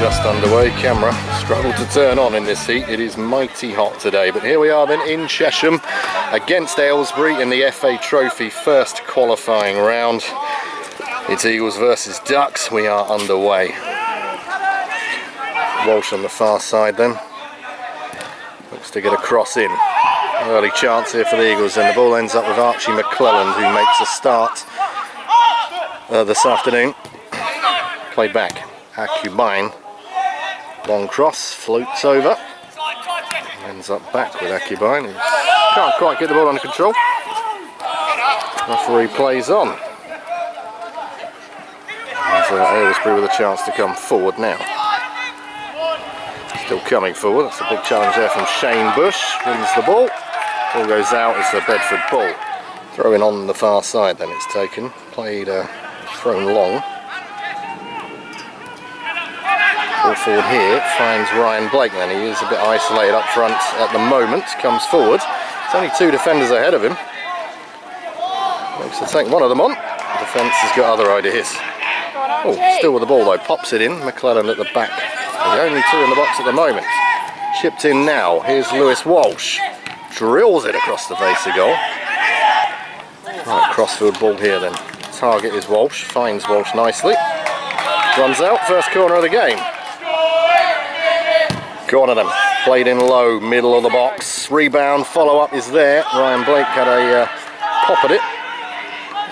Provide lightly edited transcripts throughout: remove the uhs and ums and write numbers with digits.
just underway. Camera struggled to turn on in this heat. It is mighty hot today, but here we are then in Chesham against Aylesbury in the FA Trophy first qualifying round. It's Eagles versus Ducks. We are underway. Walsh on the far side then. Looks to get a cross in. Early chance here for the Eagles, and the ball ends up with Archie McClelland, who makes a start this afternoon. Played back. Akubine, long cross, floats over, ends up back with Akubine, who can't quite get the ball under control. Referee plays on. And Aylesbury with a chance to come forward now. Still coming forward, that's a big challenge there from Shane Bush, wins the ball. Ball goes out, it's a Bedford ball. Throwing on the far side then it's taken, played thrown long. Ball forward here, finds Ryan Blake then, he is a bit isolated up front at the moment, comes forward. There's only two defenders ahead of him. Looks to take one of them on. The defence has got other ideas. Oh, still with the ball though, pops it in, McClelland at the back. The only two in the box at the moment. Chipped in now, here's Lewis Walsh. Drills it across the face of goal. Right, crossfield ball here then. Target is Walsh, finds Walsh nicely. Runs out, first corner of the game. Corner them, played in low, middle of the box. Rebound, follow-up is there. Ryan Blake had a pop at it.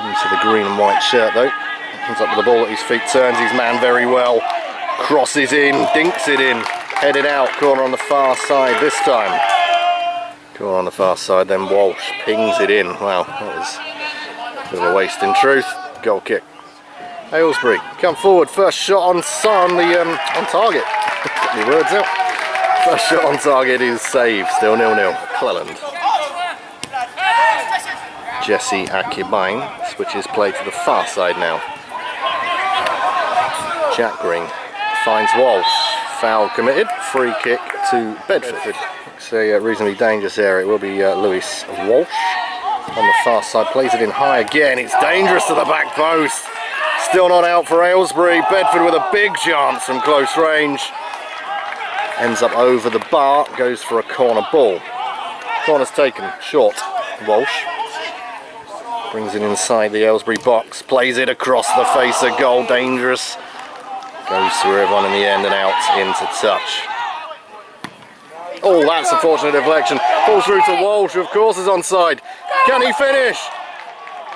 Into the green and white shirt though. Comes up with the ball at his feet, turns his man very well. Crosses in, dinks it in. Headed out, corner on the far side this time. Corner on the far side, then Walsh pings it in. Wow, that was a bit of a waste in truth. Goal kick. Aylesbury come forward, first shot on target. Get my words out. First shot on target is saved, still 0-0. McClelland. Jesse Akubine switches play to the far side now. Jack Green finds Walsh. Foul committed, free kick to Bedford. It's a reasonably dangerous area. It will be Lewis Walsh on the far side, plays it in high again. It's dangerous to the back post. Still not out for Aylesbury. Bedford with a big chance from close range. Ends up over the bar, goes for a corner ball. Corner's taken, short. Walsh brings it inside the Aylesbury box, plays it across the face of goal, dangerous. Goes through everyone in the end and out into touch. Oh, that's a fortunate deflection. Falls through to Walsh, who of course is onside. Can he finish?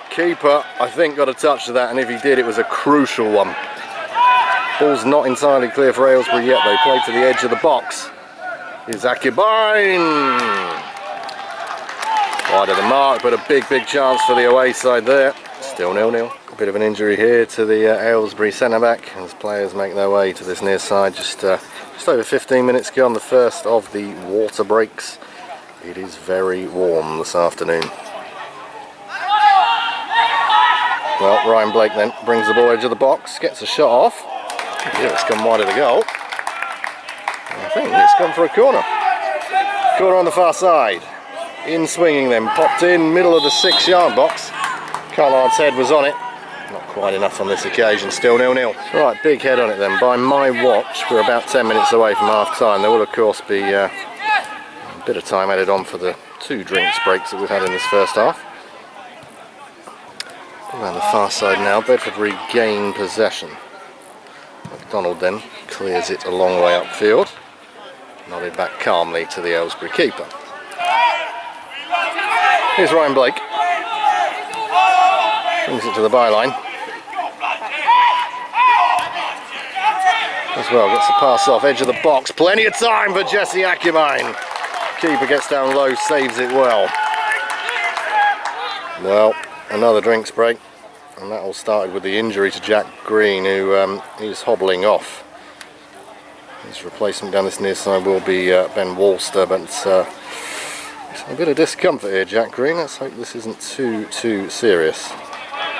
Keeper, I think, got a touch to that, and if he did, it was a crucial one. Ball's not entirely clear for Aylesbury yet, though. Played to the edge of the box. Here's Akubine. Wide of the mark, but a big chance for the away side there. Still 0-0. A bit of an injury here to the Aylesbury centre-back as players make their way to this near side. Just over 15 minutes gone, the first of the water breaks. It is very warm this afternoon. Well, Ryan Blake then brings the ball edge of the box, gets a shot off. Yeah, it's gone wide of the goal. I think it's gone for a corner. Corner on the far side. In swinging then, popped in, middle of the 6-yard box. Carlard's head was on it. Not quite enough on this occasion, still 0-0. Right, big head on it then. By my watch, we're about 10 minutes away from half time. There will of course be a bit of time added on for the 2 drinks breaks that we've had in this first half. Around the far side now, Bedford regain possession. McDonald then clears it a long way upfield. Nodded back calmly to the Aylesbury keeper. Here's Ryan Blake. Brings it to the byline. As well, gets the pass off, edge of the box. Plenty of time for Jesse Akubine. Keeper gets down low, saves it well. Well, another drinks break. And that all started with the injury to Jack Green, who is hobbling off. His replacement down this near side will be Ben Walster, but a bit of discomfort here, Jack Green. Let's hope this isn't too serious.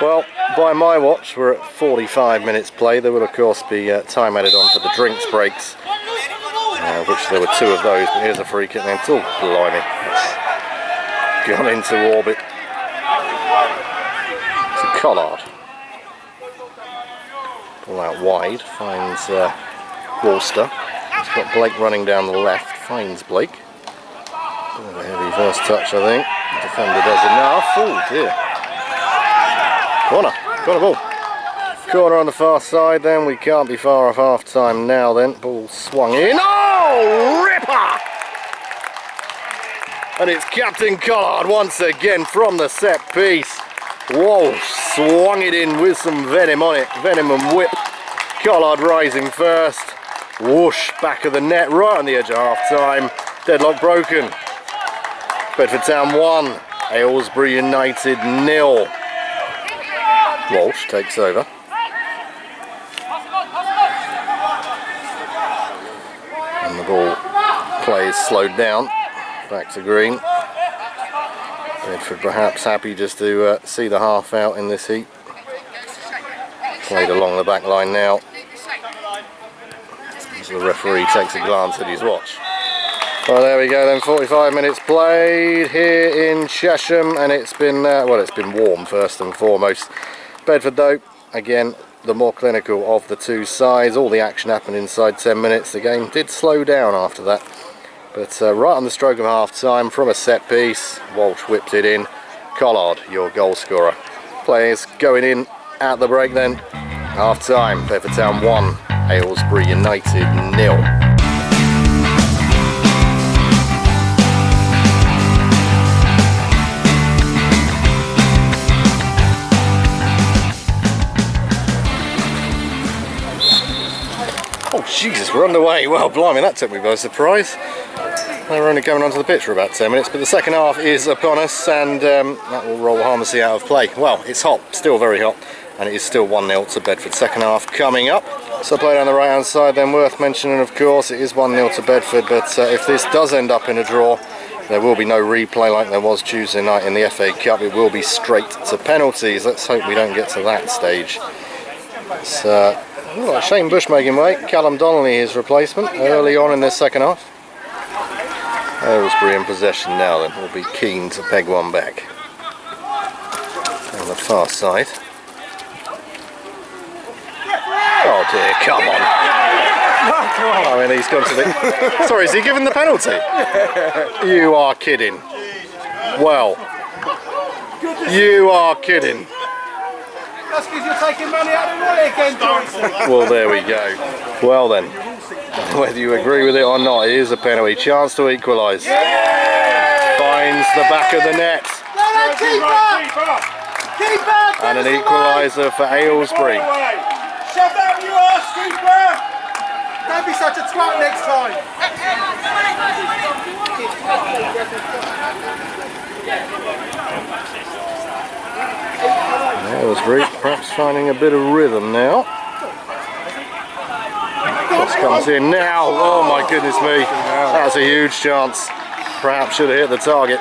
Well, by my watch, we're at 45 minutes play. There will of course be time added on for the drinks breaks, which there were 2 of those, but here's a free kick then. Oh, blimey, it's gone into orbit. To Collard. Ball out wide, finds Worcester. He's got Blake running down the left, finds Blake. Bit of a heavy first touch, I think. The defender does enough. Oh dear. Corner, ball. Corner on the far side then, we can't be far off half time now then. Ball swung in. Oh, ripper! And it's Captain Collard once again from the set piece. Walsh swung it in with some venom on it, venom and whip. Collard rising first. Whoosh, back of the net, right on the edge of half time. Deadlock broken. Bedford Town 1, Aylesbury United 0. Walsh takes over. And the ball play is slowed down. Back to green. Bedford perhaps happy just to see the half out in this heat. Played along the back line now. As the referee takes a glance at his watch. Well, there we go then, 45 minutes played here in Chesham, and it's been, well, it's been warm first and foremost. Bedford though, again, the more clinical of the two sides. All the action happened inside 10 minutes. The game did slow down after that. But right on the stroke of half time from a set piece, Walsh whipped it in. Collard, your goal scorer. Players going in at the break then. Half time, Bedford Town 1, Aylesbury United 0. Oh Jesus, we're underway. Well, blimey, that took me by surprise. They were only coming onto the pitch for about 10 minutes, but the second half is upon us, and that will roll harmlessly out of play. Well, it's hot, still very hot, and it is still 1-0 to Bedford. Second half coming up. So play down the right hand side then, worth mentioning of course, it is 1-0 to Bedford, but if this does end up in a draw, there will be no replay like there was Tuesday night in the FA Cup. It will be straight to penalties. Let's hope we don't get to that stage. It's Shane Bush making way. Callum Donnelly his replacement early on in this second half. Aylesbury in possession now then, will be keen to peg one back. On the far side. Oh dear, come on. I mean, he's gone to the... Sorry, is he given the penalty? You are kidding. Well, you are kidding. That's because you're taking money out of the wallet again, Johnson. Well, there we go. Well then, whether you agree with it or not, it is a penalty. Chance to equalise. Finds the back of the net. Keeper! And an equaliser for Aylesbury. Shove that you arse, keeper! Don't be such a twat next time. Aylesbury perhaps finding a bit of rhythm now. Cross comes in now. Oh my goodness me. That's a huge chance. Perhaps should have hit the target.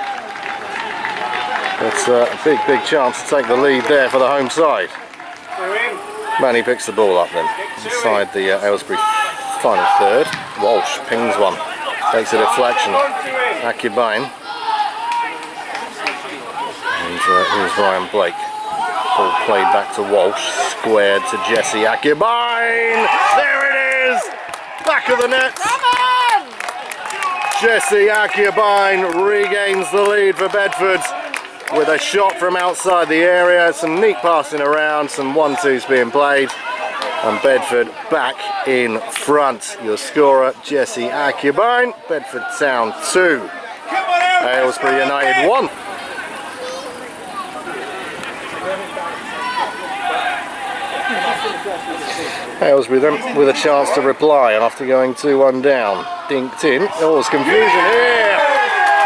It's a big chance to take the lead there for the home side. Manny picks the ball up then. Inside the Aylesbury final third. Walsh pings one. Takes a deflection. Akubine. And here's Ryan Blake. Ball played back to Walsh, squared to Jesse Akubine. There it is! Back of the net. Jesse Akubine regains the lead for Bedford with a shot from outside the area. Some neat passing around, some 1-2s being played. And Bedford back in front. Your scorer, Jesse Akubine. Bedford Town 2. Aylesbury United 1. Aylesbury then with a chance to reply after going 2-1 down. Dinked in. Oh, there's confusion here.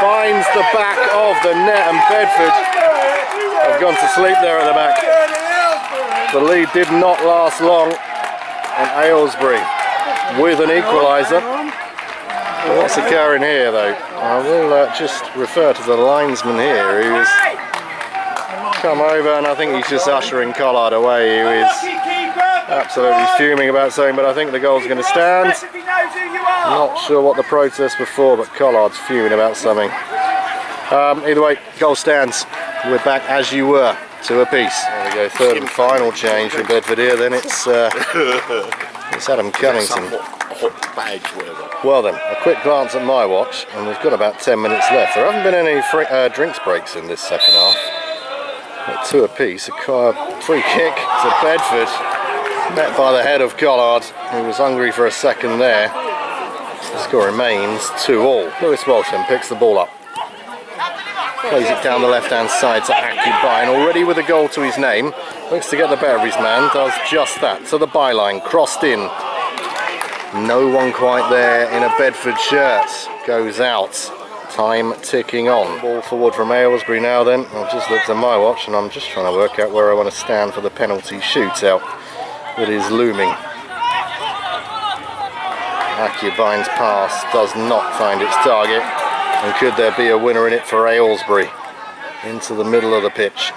Finds the back of the net, and Bedford have gone to sleep there at the back. The lead did not last long, and Aylesbury with an equaliser. What's occurring here though? I will just refer to the linesman here who's come over, and I think he's just ushering Collard away, who is absolutely fuming about something, but I think the goal's going to stand. Not sure what the protest before, but Collard's fuming about something. Either way, goal stands. We're back as you were, 2 apiece. There we go, third and final change for Bedford here. Then it's Adam Cunnington badge, whatever. Well then, a quick glance at my watch, and we've got about 10 minutes left. There haven't been any drinks breaks in this second half. At 2 apiece, a free kick to Bedford, met by the head of Collard, who was hungry for a second there. The score remains 2-all. Lewis Walsh then picks the ball up. Plays it down the left-hand side to Akubine, already with a goal to his name. Looks to get the better of his man, does just that. To the byline, crossed in. No one quite there in a Bedford shirt. Goes out. Time ticking on. Ball forward from Aylesbury now then. I've just looked at my watch and I'm just trying to work out where I want to stand for the penalty shootout that is looming. Akubine's pass does not find its target. And could there be a winner in it for Aylesbury? Into the middle of the pitch.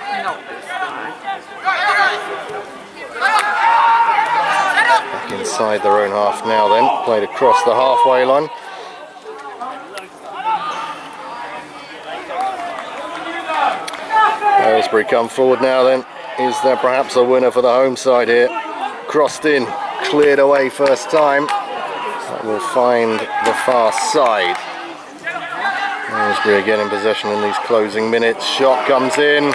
Back inside their own half now then. Played across the halfway line. Aylesbury come forward now then. Is there perhaps a winner for the home side here? Crossed in, cleared away first time. That will find the far side. Aylesbury again in possession in these closing minutes. Shot comes in,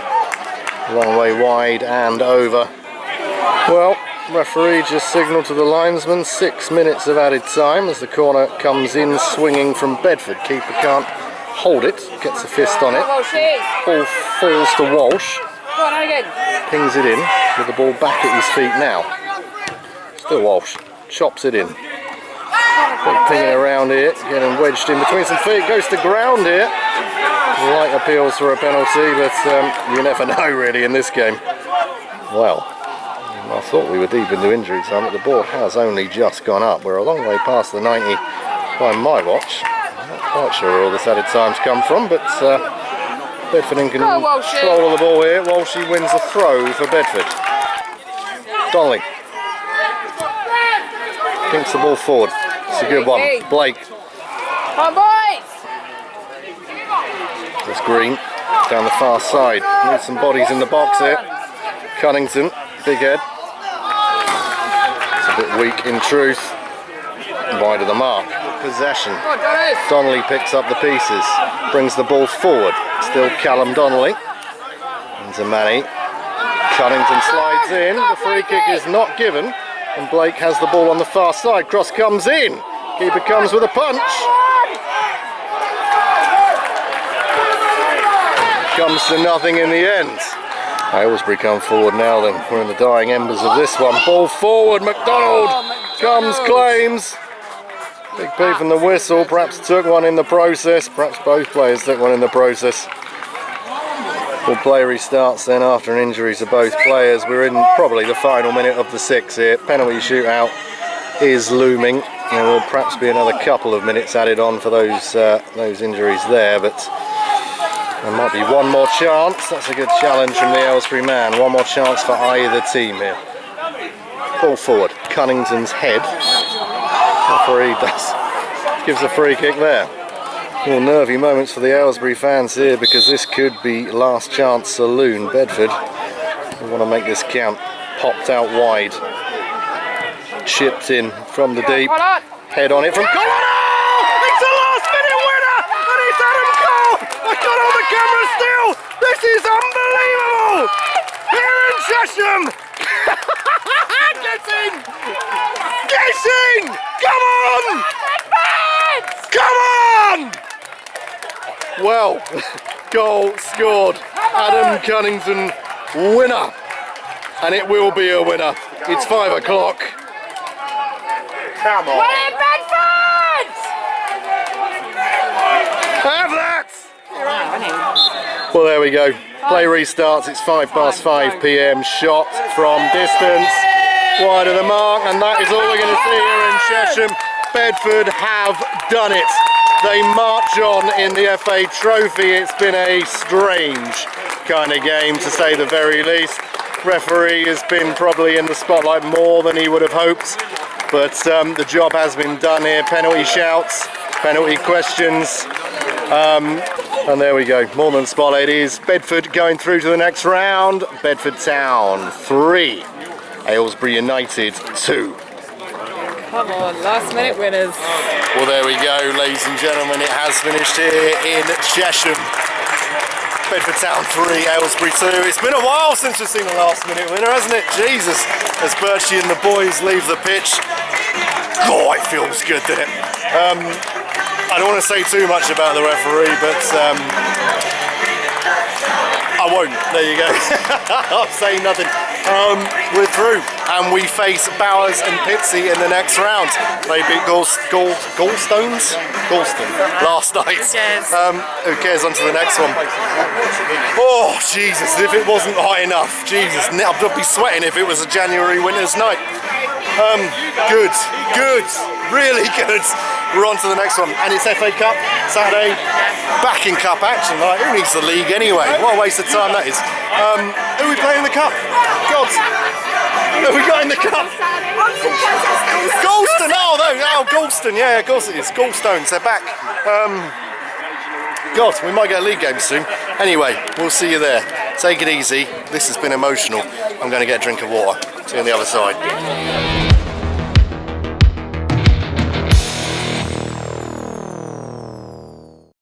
long way wide and over. Well, referee just signalled to the linesman 6 minutes of added time as the corner comes in swinging from Bedford. Keeper can't hold it, gets a fist on it. Ball falls to Walsh. Pings it in with the ball back at his feet now. Still Walsh, chops it in. Pinging around here, getting wedged in between some feet, goes to ground here. Light appeals for a penalty, but you never know really in this game. Well, I thought we were deep into injury time, but the ball has only just gone up. We're a long way past the 90 by my watch. I'm not quite sure where all this added time's come from, but Bedford in control of the ball here. Walshy wins the throw for Bedford. Donnelly kinks the ball forward. It's a good one. Blake. Come on, boys! There's Green down the far side. Need some bodies in the box here. Cunnington, big head. It's a bit weak in truth. Wide of the mark. Possession. Donnelly picks up the pieces. Brings the ball forward. Still Callum Donnelly. Into Manny. Cunnington slides in. The free kick is not given. And Blake has the ball on the far side. Cross comes in. Keeper comes with a punch. Comes to nothing in the end. Aylesbury come forward now then. We're in the dying embers of this one. Ball forward. McDonald comes, claims. Big P from the whistle. Perhaps took one in the process. Perhaps both players took one in the process. Well, play restarts then after an injury to both players. We're in probably the final minute of the 6 here. Penalty shootout is looming. There will perhaps be another couple of minutes added on for those injuries there, but there might be one more chance. That's a good challenge from the Aylesbury man. One more chance for either team here. Ball forward. Cunnington's head. Referee gives a free kick there. More nervy moments for the Aylesbury fans here because this could be last chance saloon. Bedford, we want to make this count. Popped out wide. Chipped in from the deep. Head on it from Collard. Oh! It's a last minute winner! And it's Adam Cole! I got on the camera still! This is unbelievable! Here in Chesham! Get in! Get in! Come on! Come on! Well, goal scored. Adam Cunnington, winner. And it will be a winner. It's 5 o'clock. Come on. Bedford! Have that! Well, there we go. Play restarts. It's 5:05 p.m. Shot from distance. Wide of the mark. And that is all we're going to see here in Chesham. Bedford have done it. They march on in the FA Trophy. It's been a strange kind of game to say the very least. Referee has been probably in the spotlight more than he would have hoped, but the job has been done here. Penalty shouts, penalty questions, and there we go. More than spotlight. It is Bedford going through to the next round. Bedford Town 3, Aylesbury United 2. Come on, last minute winners. Well, there we go, ladies and gentlemen. It has finished here in Chesham. Bedford Town 3, Aylesbury 2. It's been a while since we've seen a last minute winner, hasn't it? Jesus, as Birchie and the boys leave the pitch. God, it feels good, doesn't it? I don't want to say too much about the referee, but I won't. There you go. I'll say nothing. We're through, and we face Bowers and Pitsy in the next round. They beat Gallstones last night. Who cares? On to the next one. Oh Jesus! If it wasn't hot enough, Jesus, I'd be sweating if it was a January winter's night. Good, really good. We're on to the next one, and it's FA Cup Saturday. Back in cup action. Like, who needs the league anyway? What a waste of time that is. Who are we playing in the cup? God, who have we got in the cup? Galston. Oh, Galston. Yeah, of course it is. Gallstones. They're back. God, we might get a league game soon. Anyway, we'll see you there. Take it easy. This has been emotional. I'm going to get a drink of water. See you on the other side.